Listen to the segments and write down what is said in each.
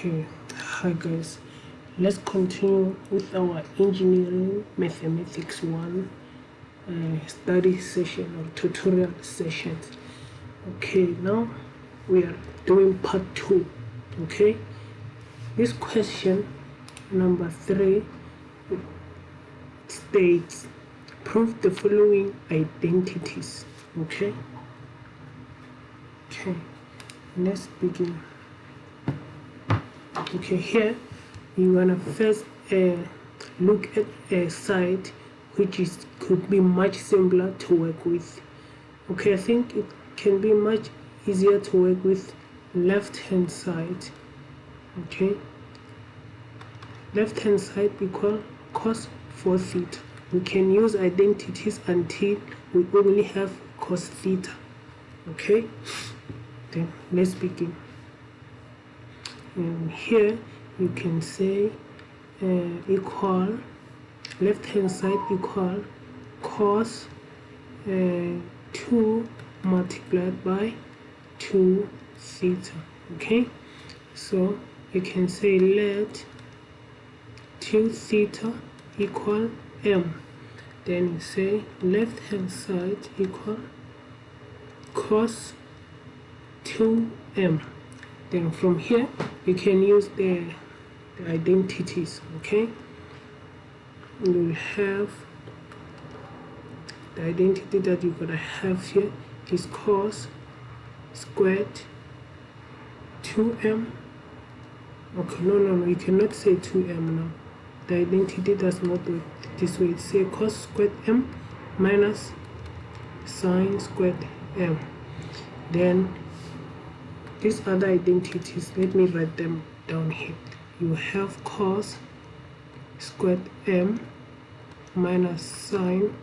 Okay, hi guys, let's continue with our engineering mathematics 1 study session or tutorial sessions. Okay, now we are doing part 2. Okay, this question number 3 states prove the following identities. Okay, let's begin. Okay, here you wanna first look at a side which could be much simpler to work with. Okay, I think it can be much easier to work with left hand side. Okay, left hand side equal cos 4 theta. We can use identities until we only have cos theta. Okay, then let's begin. And here you can say equal left hand side equal cos 2 multiplied by 2 theta. Okay, so you can say let 2 theta equal m, then you say left hand side equal cos 2m. Then from here you can use the identities. Okay, you will have the identity that you're gonna have here is cos squared 2m. Okay, no, you cannot say 2m now. The identity does not work this way. Say cos squared m minus sine squared m. Then these other identities, let me write them down here. You have cos squared m minus sine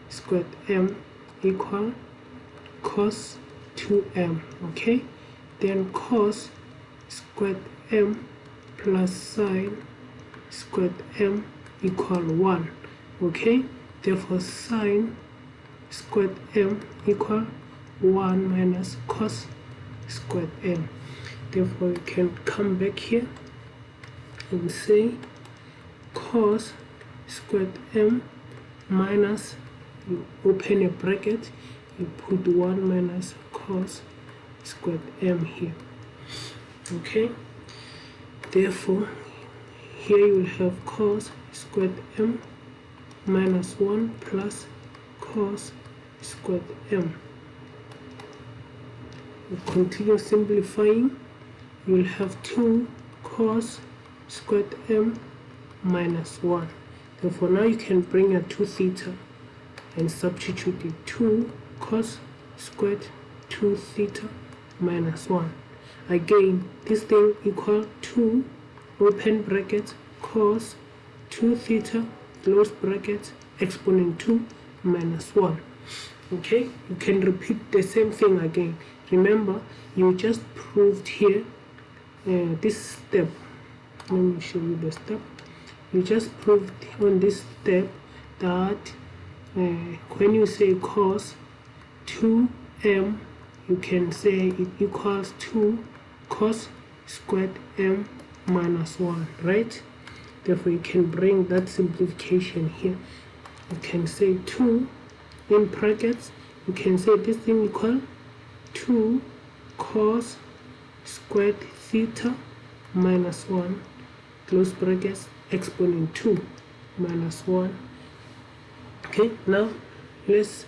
squared m equal cos 2m. Okay, then cos squared m plus sine squared m equal 1. Okay, therefore sine squared m equal 1 minus cos squared m. Therefore you can come back here and say cos squared m minus, you open a bracket, you put 1 minus cos squared m here. Okay, therefore here you will have cos squared m minus 1 plus cos squared m. You continue simplifying, you will have 2 cos squared m minus 1. Therefore now you can bring a 2 theta and substitute it. 2 cos squared 2 theta minus 1. Again, this thing equal 2 open bracket cos 2 theta close bracket exponent 2 minus 1. Okay, you can repeat the same thing again. Remember, you just proved here this step. Let me show you the step. You just proved on this step that when you say cos 2m, you can say it equals 2 cos squared m minus 1, right? Therefore you can bring that simplification here. You can say 2 in brackets, you can say this thing equal 2 cos squared theta minus 1 close brackets exponent 2 minus 1. Okay, now let's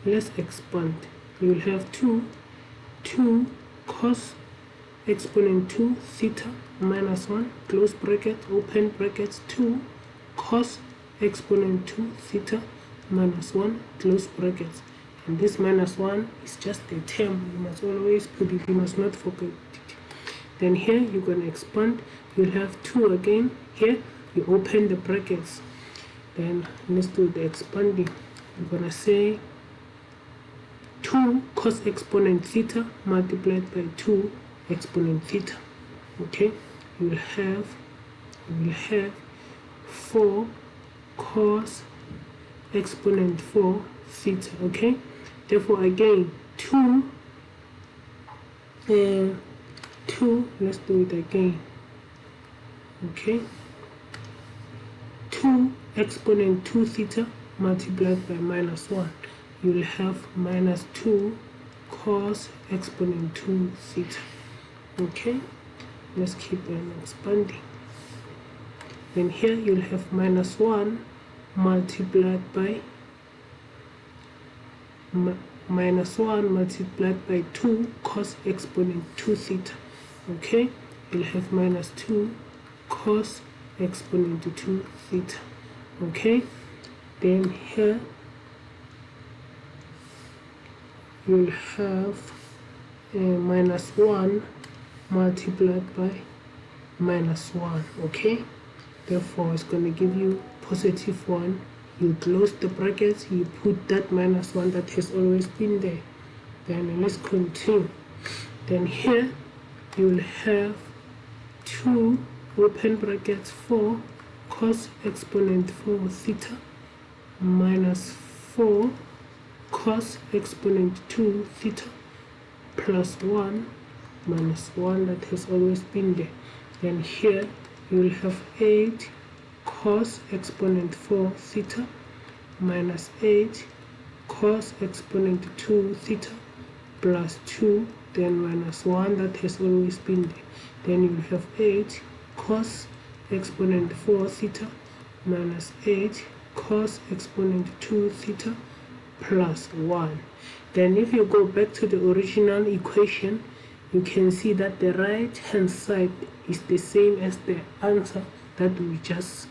expand. You will have 2 cos exponent 2 theta minus 1 close bracket open brackets 2 cos exponent 2 theta minus 1 close brackets, and this minus 1 is just a term. You must always put it, you must not forget it. Then here you're going to expand, you'll have 2 again. Here you open the brackets. Then let's do the expanding. You're going to say 2 cos exponent theta multiplied by 2 exponent theta. Okay, you will have 4 cos exponent 4 theta. Okay, therefore again 2, let's do it again. Okay, 2 exponent 2 theta multiplied by minus 1, you'll have minus 2 cos exponent 2 theta. Okay, let's keep on expanding. Then here you'll have minus 1 multiplied by minus 1 multiplied by 2 cos exponent 2 theta. Okay, you'll have minus 2 cos exponent 2 theta. Okay, then here you'll have minus 1 multiplied by minus 1. Okay, therefore it's going to give you positive 1. You close the brackets, you put that minus 1 that has always been there. Then let's continue. Then here you will have 2 open brackets 4 cos exponent 4 theta minus 4 cos exponent 2 theta plus 1 minus 1 that has always been there. Then here you will have 8 cos exponent 4 theta minus 8 cos exponent 2 theta plus 2, then minus 1 that has always been there. Then you will have 8 cos exponent 4 theta minus 8 cos exponent 2 theta plus 1. Then if you go back to the original equation, you can see that the right hand side is the same as the answer that we just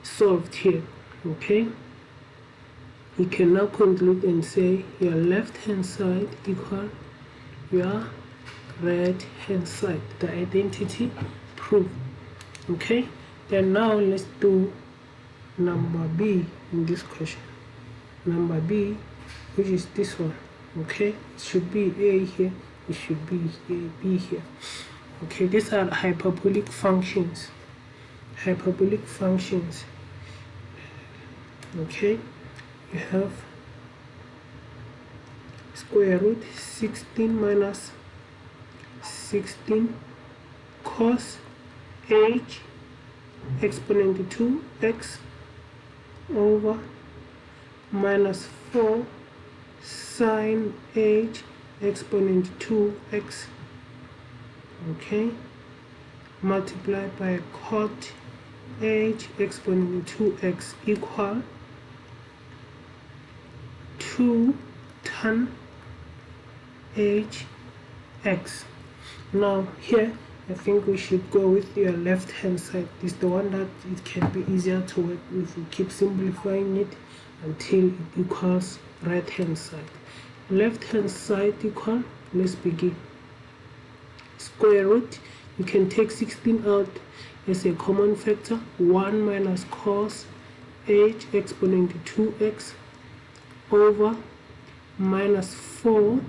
solved here. Okay, you can now conclude and say your left hand side equal your right hand side. The identity proved. Okay, then now let's do number B in this question. Number B, which is this one. Okay, it should be A here, it should be B here. Okay, these are hyperbolic functions. Hyperbolic functions. Okay, you have square root 16 minus 16 cos h exponent 2x over minus 4 sin h exponent 2x, okay, multiplied by cot h exponent 2x equal 2 tan h x. Now here I think we should go with your left hand side. This is the one that it can be easier to work with. We keep simplifying it until it equals right hand side. Left hand side equal, let's begin. Square root, you can take 16 out as a common factor. 1 minus cos h exponent 2x over minus 4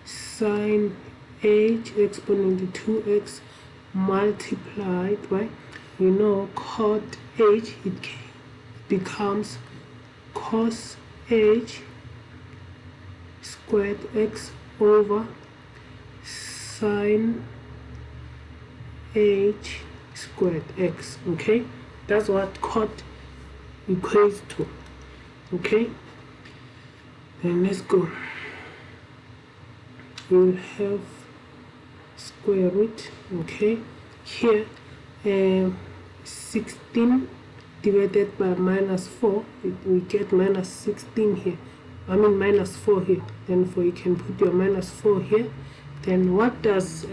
sin h exponent 2x multiplied by, you know, cot h, it becomes cos h squared x over sin h squared x. Okay, that's what cot equates to. Okay, then let's go. We'll have square root. Okay, here 16 divided by minus 4, we get minus 16 here. I mean minus 4 here. Then you can put your minus 4 here. Then what does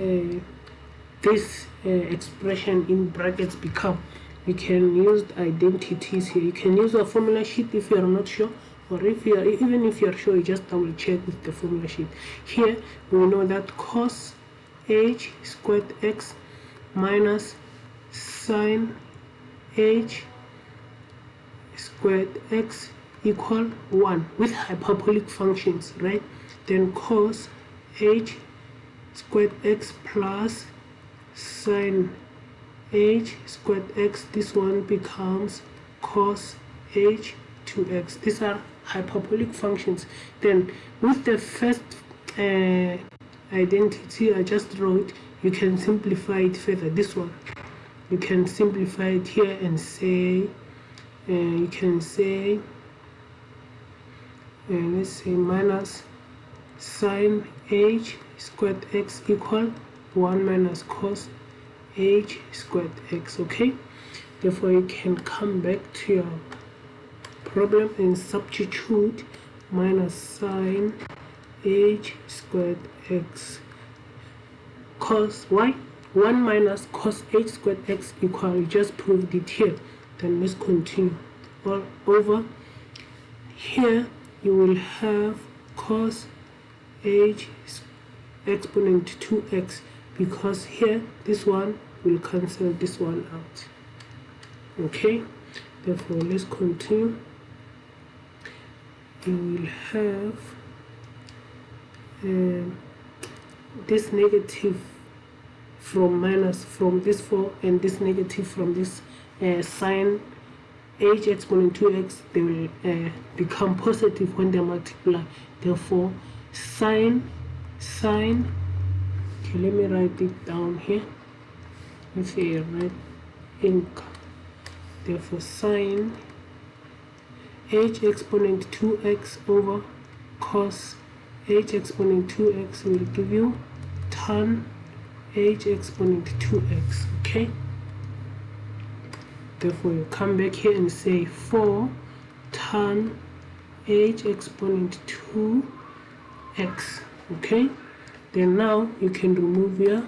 this expression in brackets become? You can use identities here. You can use a formula sheet if you are not sure, or even if you are sure, you just double check with the formula sheet. Here we know that cos h squared x minus sin h squared x equal 1 with hyperbolic functions, right? Then cos h squared x plus sin h squared x, this one becomes cos h 2x. These are hyperbolic functions. Then with the first identity I just wrote, you can simplify it further. This one, you can simplify it here and say you can say let's say minus sine h squared x equal 1 minus cos h squared x. Okay, therefore you can come back to your problem and substitute minus sine h squared x cos y 1 minus cos h squared x equal, you just proved it here. Then let's continue. All over here you will have cos h exponent 2x, because here this one will cancel this one out. Okay, therefore let's continue. You will have this negative from minus from this 4 and this negative from this sine h exponent 2x, they will become positive when they multiply. Therefore sine okay, let me write it down here. Let's say right ink. Therefore sine h exponent 2x over cos h exponent 2x will give you tan h exponent 2x. Okay, therefore you come back here and say 4 tan h exponent 2x. Okay, then now you can remove your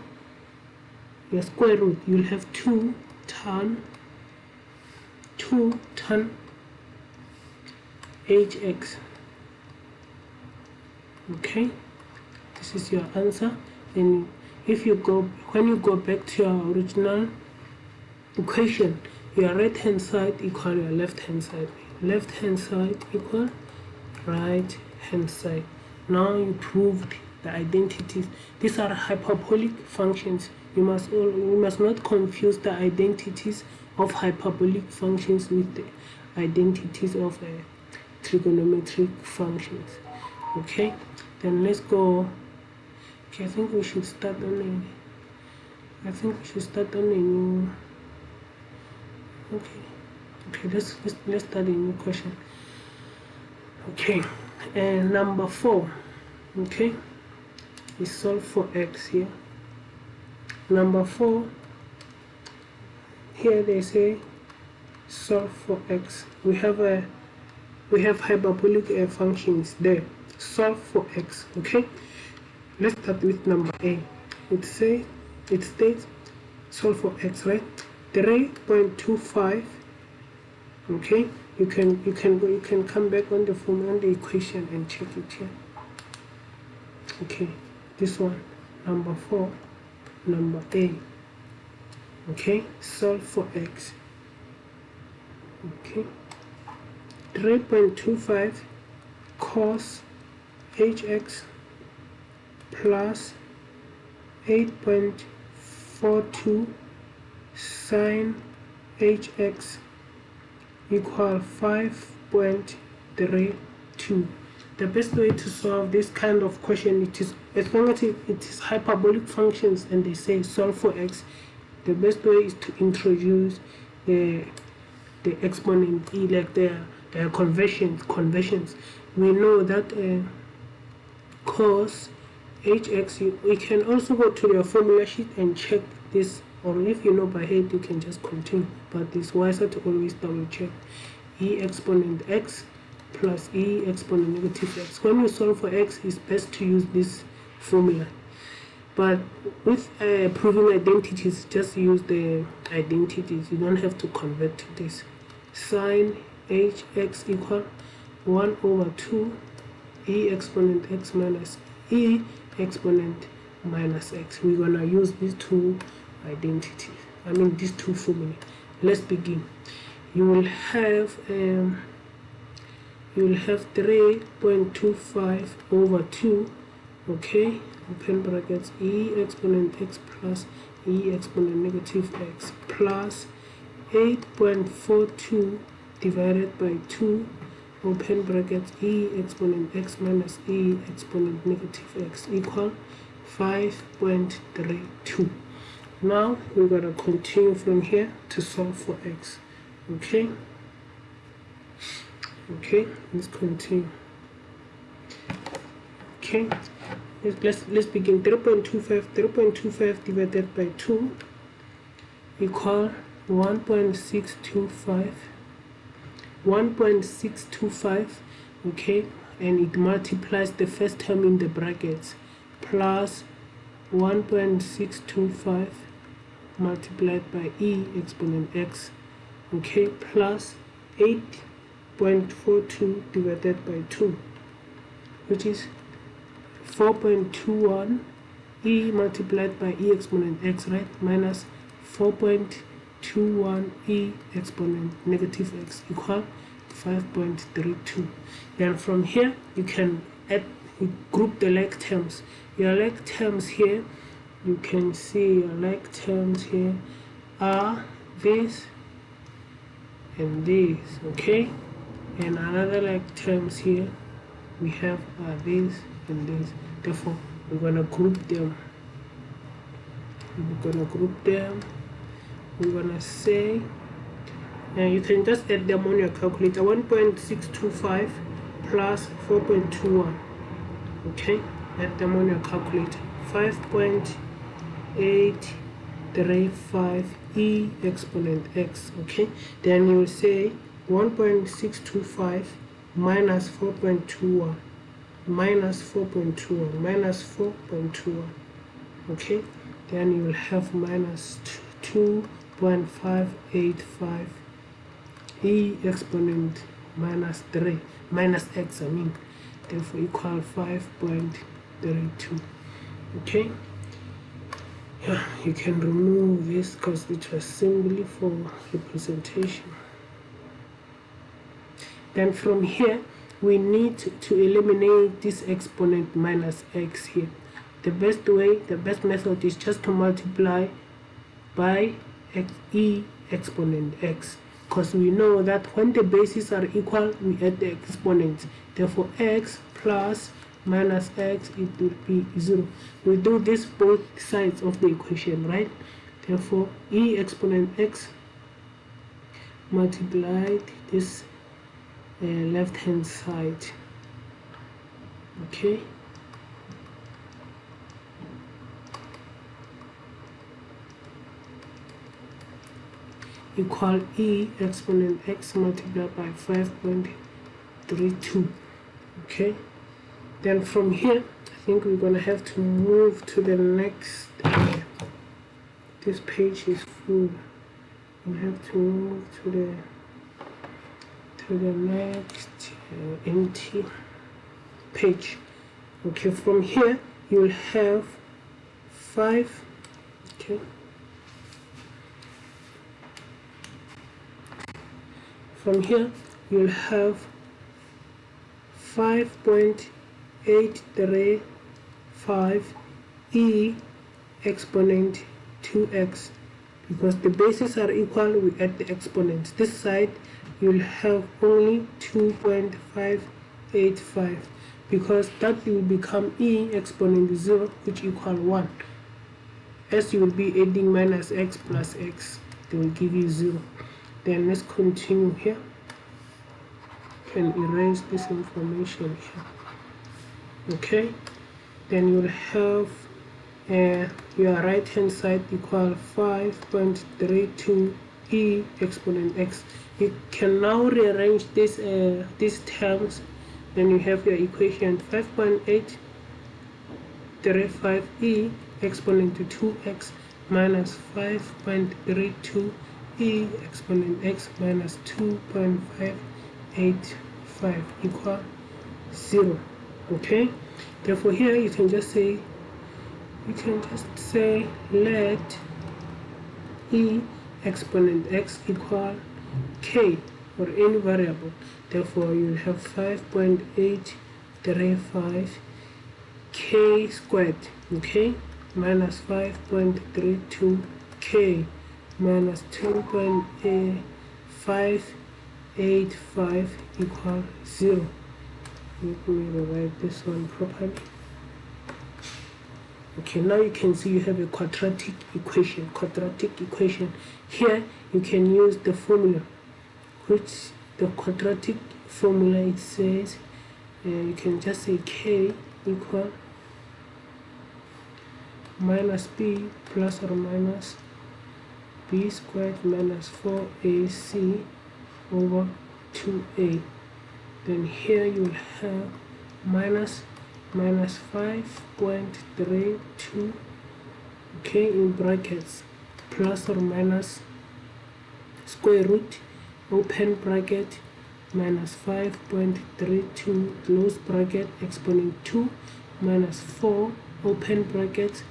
square root. You'll have 2 tan hx. Okay, this is your answer. And if you go, when you go back to your original equation, your right hand side equal your left hand side, left hand side equal right hand side. Now you proved the identities. These are hyperbolic functions. You must not confuse the identities of hyperbolic functions with the identities of trigonometric functions. Okay, then let's go. Okay, I think we should start on a new. Okay, let's start a new question. Okay, and number 4. Okay, we solve for x here. Number 4, here they say solve for x. We have hyperbolic functions there. Solve for x. Okay, let's start with number A. It states solve for x, right? 3.25. Okay, you can come back on the formula, on the equation, and check it here. Okay, this one, number 4, number A. Okay, solve for x. Okay, 3.25 cos hx plus 8.42 sin hx equal 5.32. The best way to solve this kind of question, it is, as long as it is hyperbolic functions and they say solve for x, the best way is to introduce the exponent e, like their conversions. We know that cos hx, we can also go to your formula sheet and check this, or if you know by head you can just continue, but it's wiser to always double check. E exponent x plus e exponent negative x. When you solve for x, it's best to use this formula, but with proving identities, just use the identities. You don't have to convert to this. Sin hx equal 1 over 2 e exponent x minus e exponent minus x. We're gonna use these two identities, these two formulae. Let's begin. You will have 3.25 over 2, okay, open brackets, e exponent x plus e exponent negative x plus 8.42 divided by 2, open brackets, e exponent x minus e exponent negative x equal 5.32. Now we're going to continue from here to solve for x. Okay, let's continue. Okay, let's begin. 3.25 divided by 2 equal 1.625. Okay, and it multiplies the first term in the brackets plus 1.625 multiplied by e exponent x, okay, plus 8.42 divided by 2, which is 4.21 e multiplied by e exponent x, right, minus 4.21 e exponent negative x equal 5.32. Then from here you can group the like terms. Your like terms here, you can see your like terms here are this and this, okay, and another like terms here we have this and this. Therefore we're gonna group them. We're gonna say, and you can just add them on your calculator. 1.625 plus 4.21, okay, add them on your calculator. 5.835 e exponent x, okay. Then you will say 1.625 minus 4.21 minus 4.21 minus 4.21, okay. Then you will have minus 2.585 e exponent minus 3 minus x, I mean, therefore equal 5.32. okay, yeah, you can remove this because it was simply for representation. Then from here we need to eliminate this exponent minus x here. The best method is just to multiply by e exponent x, because we know that when the bases are equal we add the exponents. Therefore x plus minus x, it will be 0. We do this both sides of the equation, right? Therefore e exponent x multiplied this left hand side, okay, equal e exponent x multiplied by 5.32. okay, then from here I think we're gonna have to move to the next this page is full. We have to move to the next empty page. Okay, from here you'll have 5, okay, from here you'll have 5.835 e exponent 2x. Because the bases are equal, we add the exponents. This side you'll have only 2.585, because that will become e exponent 0, which equal 1. As you will be adding minus x plus x, they will give you 0. Then let's continue here. You can erase this information here. Okay, then you'll have your right hand side equal 5.32 e exponent x. You can now rearrange this these terms. Then you have your equation 5.835 e exponent to 2x minus 5.32 e exponent x minus 2.585 equal 0. Okay, therefore here you can just say let e exponent x equal k or any variable. Therefore you'll have 5.835 k squared, okay, minus 5.32 k minus 2.585 equal 0. Let me rewrite this one properly. Okay, now you can see you have a quadratic equation. Here you can use the formula, which the quadratic formula, it says you can just say k equal minus b plus or minus b squared minus 4ac over 2a. Then here you will have minus 5.32, okay, in brackets, plus or minus square root, open bracket, minus 5.32 close bracket, exponent 2 minus 4 open bracket,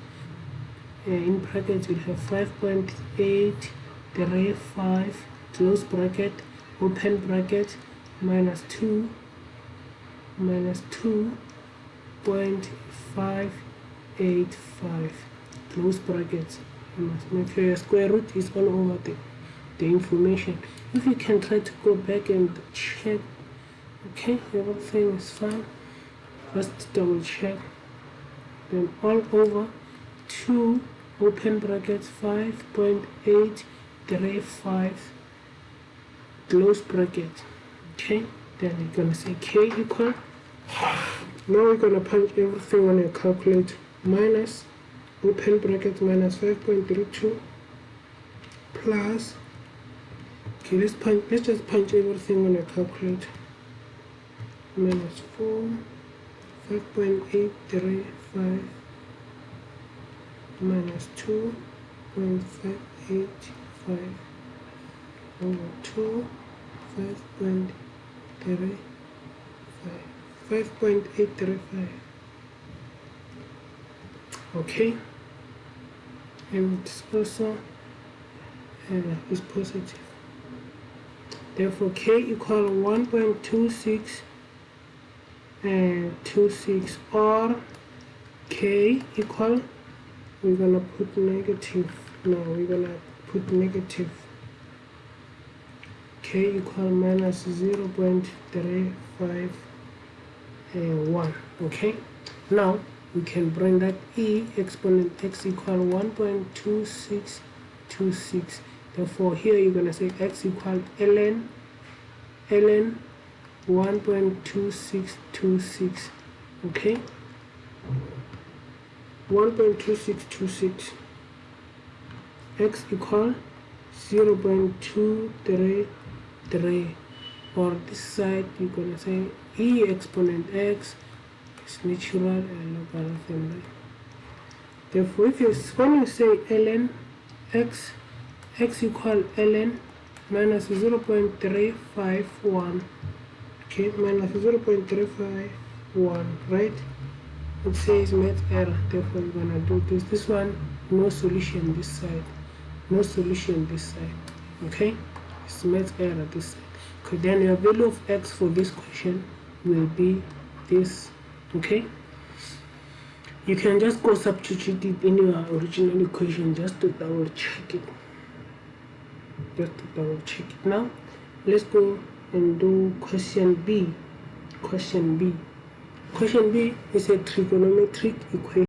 in brackets we have 5.835 close bracket, open bracket, minus 2.585 close brackets. You must make sure your square root is all over the information. If you can try to go back and check, okay, everything is fine, just double check. Then all over 2 open brackets 5.835 close bracket. Okay, then we're gonna say k equal, now we're gonna punch everything on your calculator, minus open bracket minus 5.32 plus, okay, let's just punch everything on your calculator, minus 5.835 minus 2.585 over 2 5.835. Okay, and it's also is positive. Therefore, k equal 1.26 and 26, or k equal, we're gonna put negative. No, we're gonna put negative. K equal minus 0.351. Okay, now we can bring that e exponent x equal 1.2626. Therefore here you're gonna say x equal ln 1.2626. okay, 1.2626, x equal 0.233, or this side you're gonna say e exponent x is natural and logarithm, right? Therefore if you, when you say ln x equal ln minus 0.351, okay, minus 0.351, right? It says math error, therefore we're gonna do this one, no solution this side, no solution this side, okay, it's math error this side. Okay, then your value of x for this question will be this. Okay, you can just go substitute it in your original equation just to double check it, now let's go and do question B. Question B is a trigonometric equation.